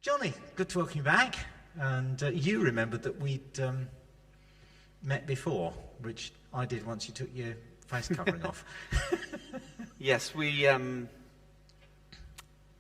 Jonny, good to welcome you back. And you remembered that we'd met before, which I did once you took your face covering off. Yes, we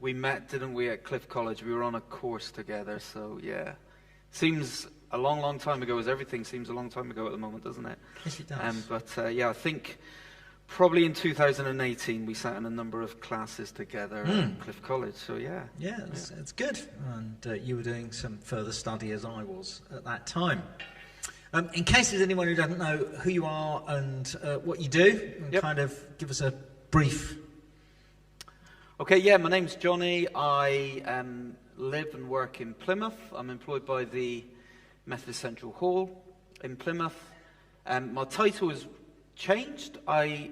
met, didn't we, at Cliff College? We were on a course together, so yeah. Seems a long, long time ago, as everything seems a long time ago at the moment, doesn't it? Yes, it does. But yeah, I think probably in 2018 we sat in a number of classes together at Cliff College, so yeah. Yeah, it's good. And you were doing some further study as I was at that time. In case there's anyone who doesn't know who you are and what you do, and kind of give us a brief. Okay, yeah, my name's Jonny. I live and work in Plymouth. I'm employed by the Methodist Central Hall in Plymouth. My title has changed. I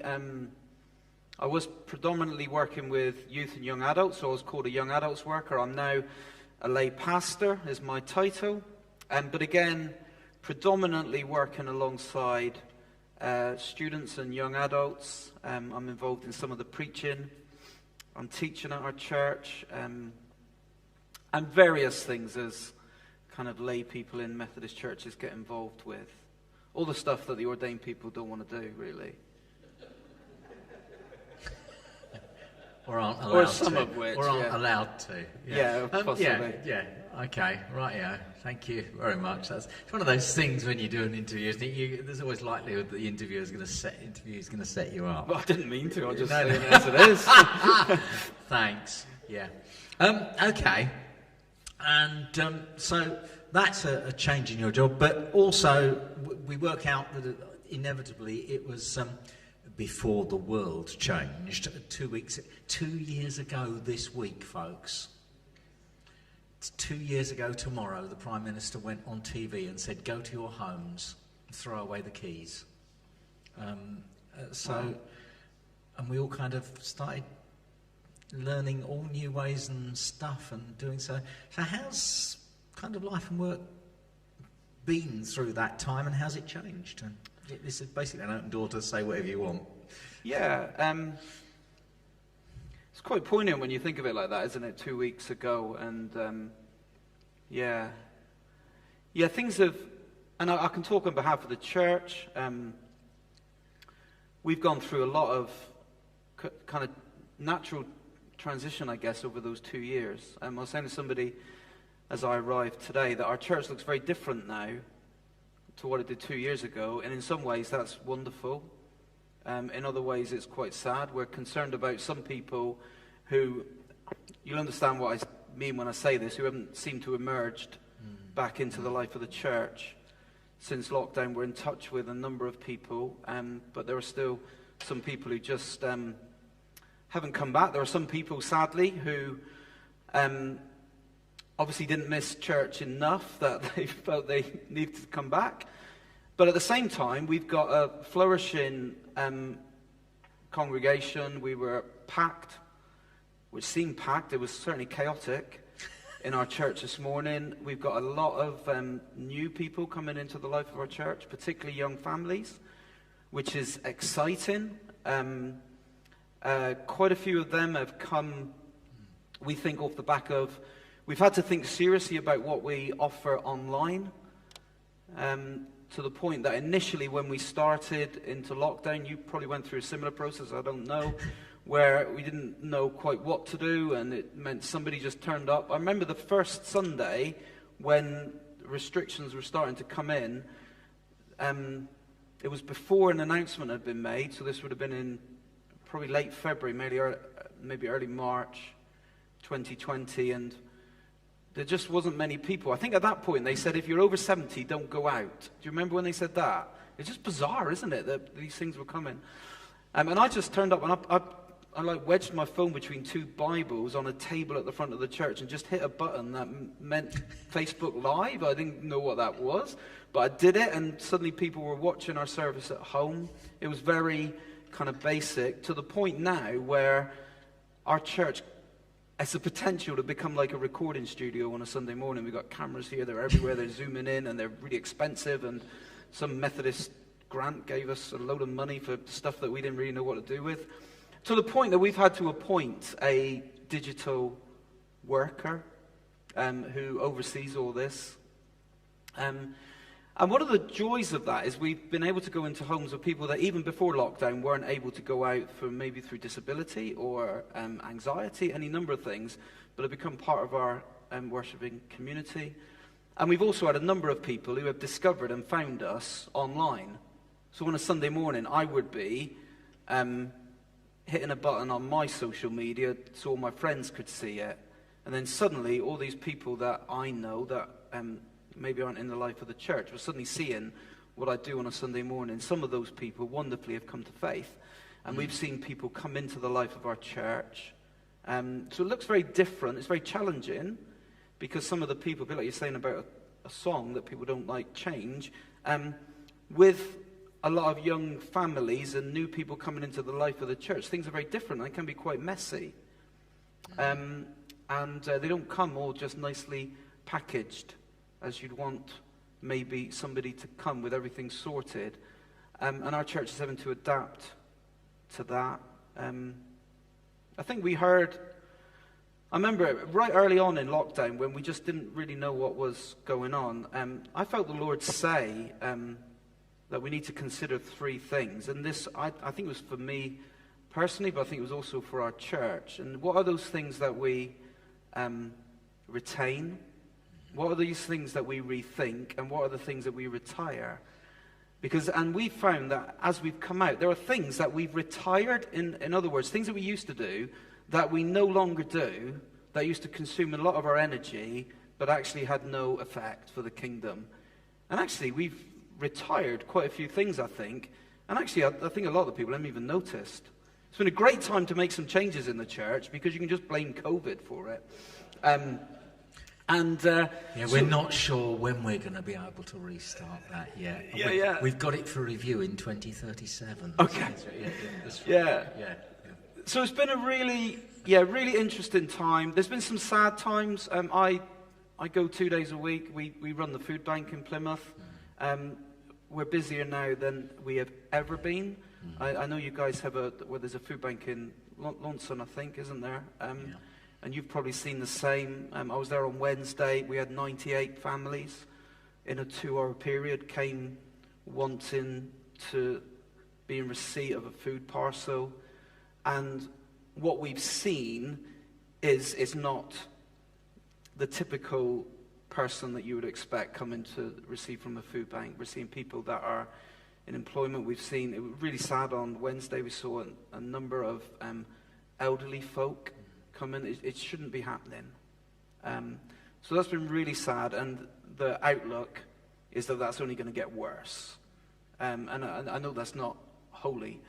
was predominantly working with youth and young adults, so I was called a young adults worker. I'm now a lay pastor is my title. But again, predominantly working alongside students and young adults. I'm involved in some of the preaching. I'm teaching at our church, and various things as kind of lay people in Methodist churches get involved with. All the stuff that the ordained people don't want to do, really. Or aren't allowed to. Or some of which, Or aren't allowed to. Yeah, possibly. Yeah, okay, right, yeah. Thank you very much. It's one of those things when you do an interview, there's always likelihood that the interview is going to set you up. Well, I didn't mean to, I just saying it as it is. Thanks, yeah. Okay, and so that's a change in your job, but also we work out that inevitably it was before the world changed. 2 years ago this week, folks. It's 2 years ago tomorrow, the Prime Minister went on TV and said, go to your homes and throw away the keys. And we all kind of started learning all new ways and stuff and doing so. So how's kind of life and work been through that time, and how's it changed? And this is basically an open door to say whatever you want. Yeah, it's quite poignant when you think of it like that, isn't it? 2 weeks ago, and yeah, things have, and I can talk on behalf of the church. We've gone through a lot of kind of natural transition, I guess, over those 2 years. I was saying to somebody as I arrived today that our church looks very different now to what it did 2 years ago, and in some ways that's wonderful. In other ways it's quite sad. We're concerned about some people who, you'll understand what I mean when I say this, who haven't seemed to have emerged back into the life of the church since lockdown. We're in touch with a number of people, but there are still some people who just haven't come back. There are some people, sadly, who obviously didn't miss church enough that they felt they needed to come back. But at the same time, we've got a flourishing congregation. We were packed, which seemed packed. It was certainly chaotic in our church this morning. We've got a lot of new people coming into the life of our church, particularly young families, which is exciting. Quite a few of them have come, we think, off the back of, we've had to think seriously about what we offer online, to the point that initially when we started into lockdown, you probably went through a similar process, I don't know, where we didn't know quite what to do, and it meant somebody just turned up. I remember the first Sunday when restrictions were starting to come in, it was before an announcement had been made, so this would have been in probably late February, maybe early March 2020, and there just wasn't many people. I think at that point they said, if you're over 70, don't go out. Do you remember when they said that? It's just bizarre, isn't it, that these things were coming? And I just turned up, and I like wedged my phone between two Bibles on a table at the front of the church and just hit a button that meant Facebook Live. I didn't know what that was, but I did it, and suddenly people were watching our service at home. It was very kind of basic, to the point now where our church has the potential to become like a recording studio on a Sunday morning. We've got cameras here, they're everywhere, they're zooming in, and they're really expensive, and some Methodist grant gave us a load of money for stuff that we didn't really know what to do with, to the point that we've had to appoint a digital worker who oversees all this. And one of the joys of that is we've been able to go into homes of people that even before lockdown weren't able to go out for maybe through disability or anxiety, any number of things, but have become part of our worshiping community. And we've also had a number of people who have discovered and found us online. So on a Sunday morning, I would be hitting a button on my social media so all my friends could see it. And then suddenly, all these people that I know that maybe aren't in the life of the church were suddenly seeing what I do on a Sunday morning. Some of those people wonderfully have come to faith. And we've seen people come into the life of our church. So it looks very different. It's very challenging because some of the people, a bit like you're saying about a song that people don't like change, with a lot of young families and new people coming into the life of the church, things are very different. They can be quite messy. And they don't come all just nicely packaged as you'd want maybe somebody to come with everything sorted. And our church is having to adapt to that. I think I remember right early on in lockdown when we just didn't really know what was going on, I felt the Lord say that we need to consider three things. And this, I think it was for me personally, but I think it was also for our church. And what are those things that we retain? What are these things that we rethink? And what are the things that we retire? And we found that as we've come out, there are things that we've retired, in other words, things that we used to do that we no longer do, that used to consume a lot of our energy, but actually had no effect for the kingdom. And actually, we've retired quite a few things, I think. And actually, I think a lot of the people haven't even noticed. It's been a great time to make some changes in the church because you can just blame COVID for it. We're not sure when we're going to be able to restart that yet. We've got it for review in 2037. Okay. Yeah. So it's been a really interesting time. There's been some sad times. I go 2 days a week. We run the food bank in Plymouth. We're busier now than we have ever been. I know you guys have there's a food bank in Launceston, I think, isn't there? And you've probably seen the same. I was there on Wednesday. We had 98 families in a 2-hour period came wanting to be in receipt of a food parcel. And what we've seen is not the typical person that you would expect coming to receive from a food bank. We're seeing people that are in employment. We've seen, it was really sad on Wednesday, we saw a number of elderly folk come in. It shouldn't be happening. So that's been really sad, and the outlook is that that's only going to get worse. And I know that's not wholly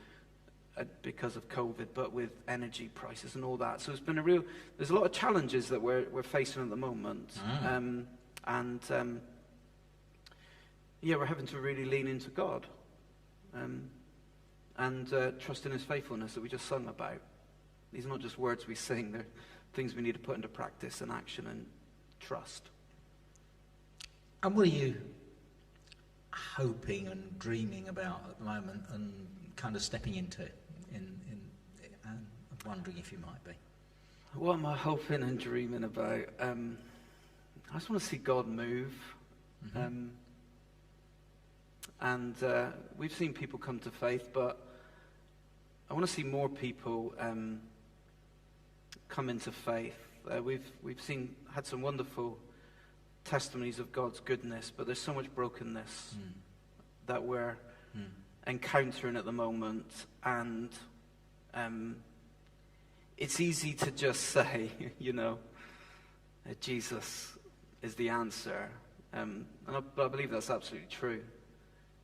because of COVID, but with energy prices and all that. So it's been there's a lot of challenges that we're facing at the moment. We're having to really lean into God and trust in his faithfulness that we just sung about. These are not just words we sing, they're things we need to put into practice and action and trust. And what are you hoping and dreaming about at the moment and kind of stepping into and I'm wondering if you might be? What am I hoping and dreaming about? I just want to see God move. We've seen people come to faith, but I want to see more people come into faith. We've had some wonderful testimonies of God's goodness, but there's so much brokenness that we're encountering at the moment, and it's easy to just say, Jesus is the answer, but I believe that's absolutely true.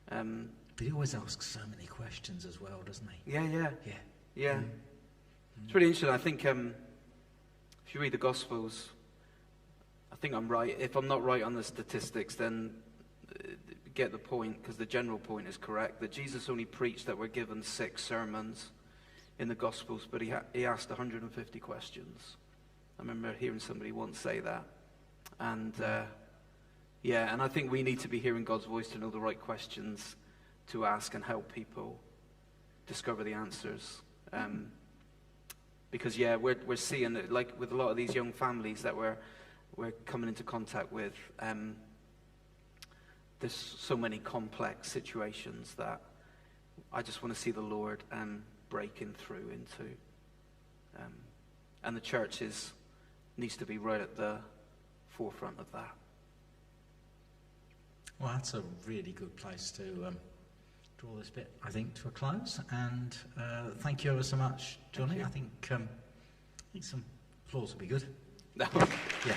But he always asks so many questions as well, doesn't he? Yeah. It's really interesting. I think if you read the Gospels, I think I'm right. If I'm not right on the statistics, then get the point, because the general point is correct, that Jesus only preached that we're given 6 sermons in the Gospels, but he asked 150 questions. I remember hearing somebody once say that. And and I think we need to be hearing God's voice to know the right questions to ask and help people discover the answers. Because we're seeing, like with a lot of these young families that we're we're coming into contact with. There's so many complex situations that I just want to see the Lord breaking through into. And the church needs to be right at the forefront of that. Well, that's a really good place to draw this bit, I think, to a close. And thank you ever so much, Jonny. I think some applause would be good. No. Yeah.